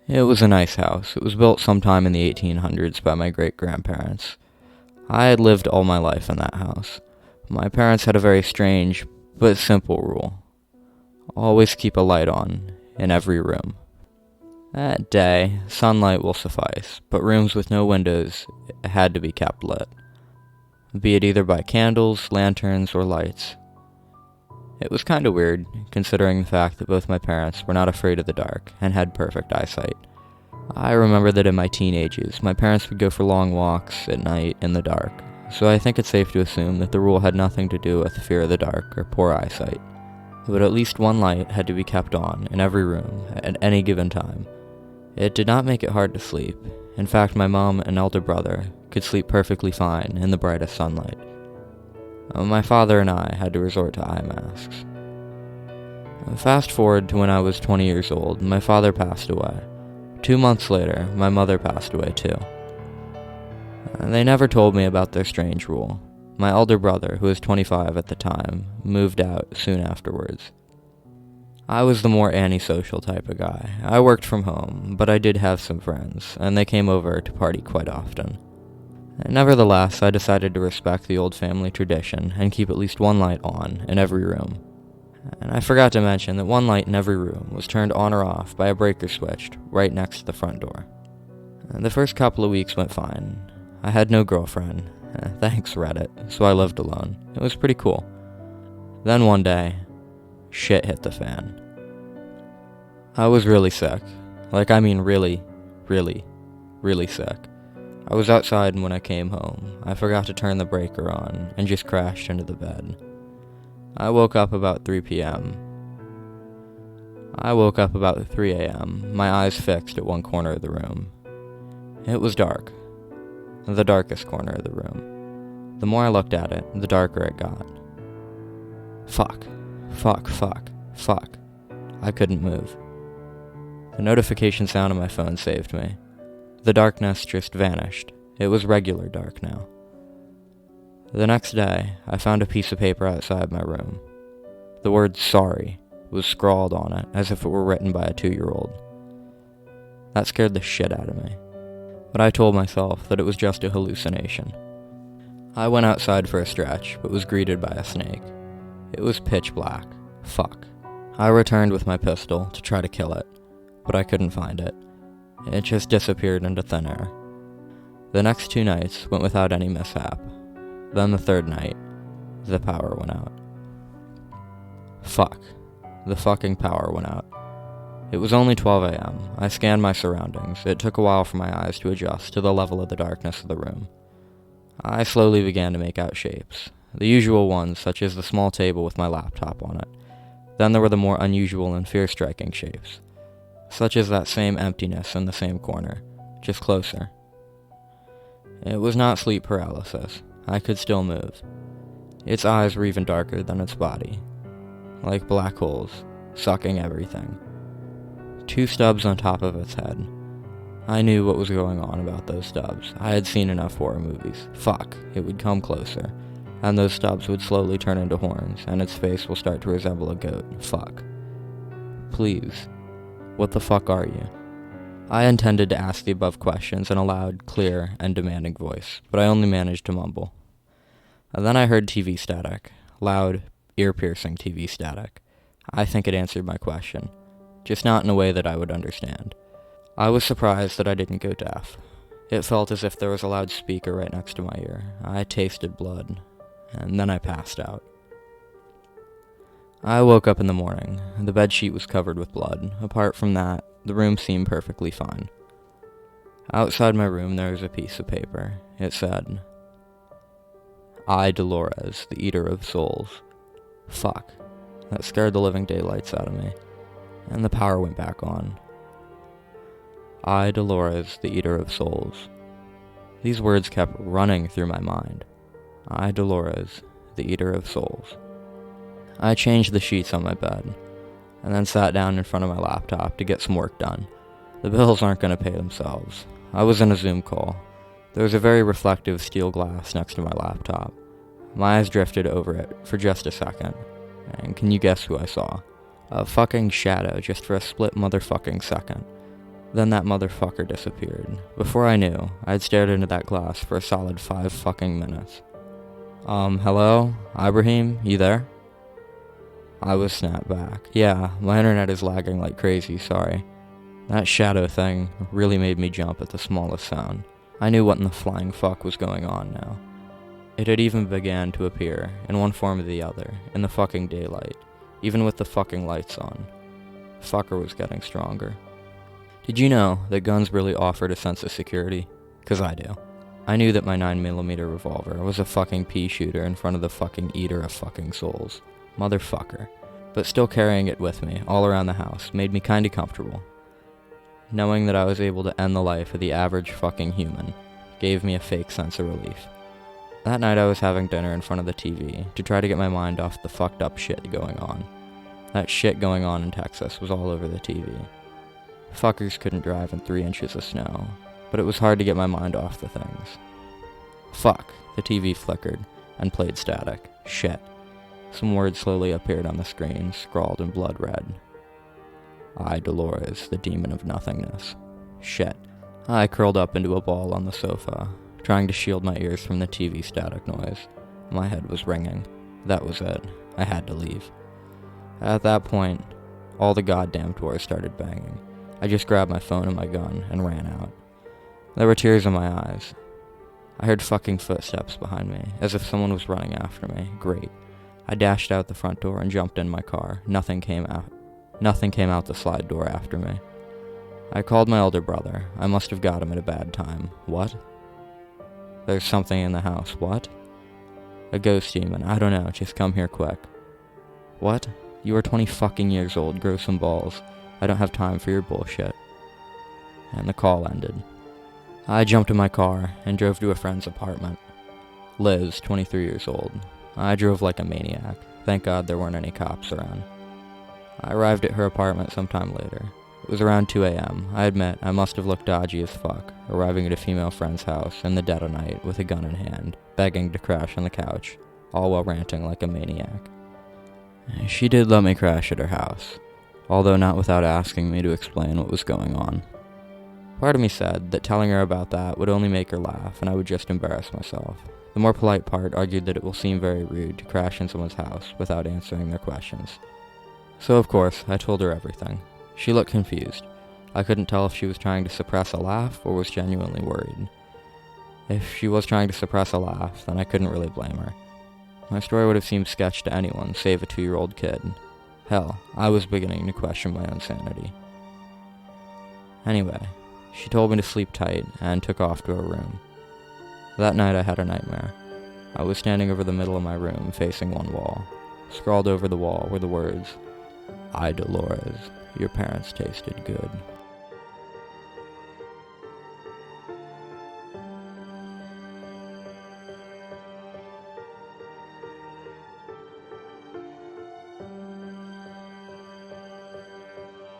It was a nice house. It was built sometime in the 1800s by my great-grandparents. I had lived all my life in that house. My parents had a very strange, but simple rule. Always keep a light on in every room. At day, sunlight will suffice, but rooms with no windows had to be kept lit, be it either by candles, lanterns, or lights. It was kinda weird, considering the fact that both my parents were not afraid of the dark and had perfect eyesight. I remember that in my teenage years, my parents would go for long walks at night in the dark, so I think it's safe to assume that the rule had nothing to do with fear of the dark or poor eyesight. But at least one light had to be kept on in every room at any given time. It did not make it hard to sleep. In fact, my mom and elder brother could sleep perfectly fine in the brightest sunlight. My father and I had to resort to eye masks. Fast forward to when I was 20 years old, my father passed away. 2 months later, my mother passed away too. They never told me about their strange rule. My elder brother, who was 25 at the time, moved out soon afterwards. I was the more antisocial type of guy. I worked from home, but I did have some friends, and they came over to party quite often. Nevertheless, I decided to respect the old family tradition and keep at least one light on in every room. And I forgot to mention that one light in every room was turned on or off by a breaker switch right next to the front door. The first couple of weeks went fine. I had no girlfriend. Thanks, Reddit, so I lived alone. It was pretty cool. Then one day, shit hit the fan. I was really sick. Really, really, really sick. I was outside, and when I came home, I forgot to turn the breaker on and just crashed into the bed. I woke up about 3 p.m. I woke up about 3 a.m., my eyes fixed at one corner of the room. It was dark. The darkest corner of the room. The more I looked at it, the darker it got. Fuck. Fuck, fuck, fuck. I couldn't move. The notification sound on my phone saved me. The darkness just vanished. It was regular dark now. The next day, I found a piece of paper outside my room. The word sorry was scrawled on it as if it were written by a 2-year-old. That scared the shit out of me. But I told myself that it was just a hallucination. I went outside for a stretch, but was greeted by a snake. It was pitch black. Fuck. I returned with my pistol to try to kill it, but I couldn't find it. It just disappeared into thin air. The next 2 nights went without any mishap. Then the 3rd night, the power went out. Fuck. The fucking power went out. It was only 12 a.m. I scanned my surroundings. It took a while for my eyes to adjust to the level of the darkness of the room. I slowly began to make out shapes. The usual ones, such as the small table with my laptop on it. Then there were the more unusual and fear-striking shapes, such as that same emptiness in the same corner, just closer. It was not sleep paralysis. I could still move. Its eyes were even darker than its body, like black holes, sucking everything. 2 stubs on top of its head. I knew what was going on about those stubs. I had seen enough horror movies. Fuck, it would come closer, and those stubs would slowly turn into horns, and its face will start to resemble a goat. Fuck. Please, what the fuck are you? I intended to ask the above questions in a loud, clear, and demanding voice, but I only managed to mumble. And then I heard TV static. Loud, ear-piercing TV static. I think it answered my question, just not in a way that I would understand. I was surprised that I didn't go deaf. It felt as if there was a loudspeaker right next to my ear. I tasted blood, and then I passed out. I woke up in the morning. The bedsheet was covered with blood. Apart from that, the room seemed perfectly fine. Outside my room there was a piece of paper. It said, I, Dolores, the Eater of Souls. Fuck. That scared the living daylights out of me. And the power went back on. I, Dolores, the Eater of Souls. These words kept running through my mind. I, Dolores, the Eater of Souls. I changed the sheets on my bed, and then sat down in front of my laptop to get some work done. The bills aren't going to pay themselves. I was in a Zoom call. There was a very reflective steel glass next to my laptop. My eyes drifted over it for just a second, and can you guess who I saw? A fucking shadow just for a split motherfucking second. Then that motherfucker disappeared. Before I knew, I had stared into that glass for a solid 5 fucking minutes. Hello? Ibrahim? You there? I was snapped back. Yeah, my internet is lagging like crazy, sorry. That shadow thing really made me jump at the smallest sound. I knew what in the flying fuck was going on now. It had even began to appear, in one form or the other, in the fucking daylight, even with the fucking lights on. Fucker was getting stronger. Did you know that guns really offered a sense of security? 'Cause I do. I knew that my 9mm revolver was a fucking pea shooter in front of the fucking eater of fucking souls. Motherfucker. But still carrying it with me, all around the house, made me kinda comfortable. Knowing that I was able to end the life of the average fucking human gave me a fake sense of relief. That night I was having dinner in front of the TV to try to get my mind off the fucked up shit going on. That shit going on in Texas was all over the TV. Fuckers couldn't drive in 3 inches of snow, but it was hard to get my mind off the things. Fuck, the TV flickered and played static. Shit. Some words slowly appeared on the screen, scrawled in blood red. I, Dolores, the demon of nothingness. Shit. I curled up into a ball on the sofa, trying to shield my ears from the TV static noise. My head was ringing. That was it. I had to leave. At that point, all the goddamn doors started banging. I just grabbed my phone and my gun and ran out. There were tears in my eyes. I heard fucking footsteps behind me, as if someone was running after me. Great. I dashed out the front door and jumped in my car. Nothing came out the slide door after me. I called my older brother. I must have got him at a bad time. What? There's something in the house. What? A ghost demon. I don't know. Just come here quick. What? You are 20 fucking years old. Grow some balls. I don't have time for your bullshit. And the call ended. I jumped in my car and drove to a friend's apartment. Liz, 23 years old. I drove like a maniac. Thank God there weren't any cops around. I arrived at her apartment sometime later. It was around 2 a.m. I admit, I must have looked dodgy as fuck, arriving at a female friend's house in the dead of night with a gun in hand, begging to crash on the couch, all while ranting like a maniac. She did let me crash at her house, although not without asking me to explain what was going on. Part of me said that telling her about that would only make her laugh and I would just embarrass myself. The more polite part argued that it will seem very rude to crash in someone's house without answering their questions. So of course, I told her everything. She looked confused. I couldn't tell if she was trying to suppress a laugh or was genuinely worried. If she was trying to suppress a laugh, then I couldn't really blame her. My story would have seemed sketch to anyone, save a 2-year-old kid. Hell, I was beginning to question my own sanity. Anyway, she told me to sleep tight and took off to her room. That night I had a nightmare. I was standing over the middle of my room, facing one wall. Scrawled over the wall were the words, I, Dolores, your parents tasted good.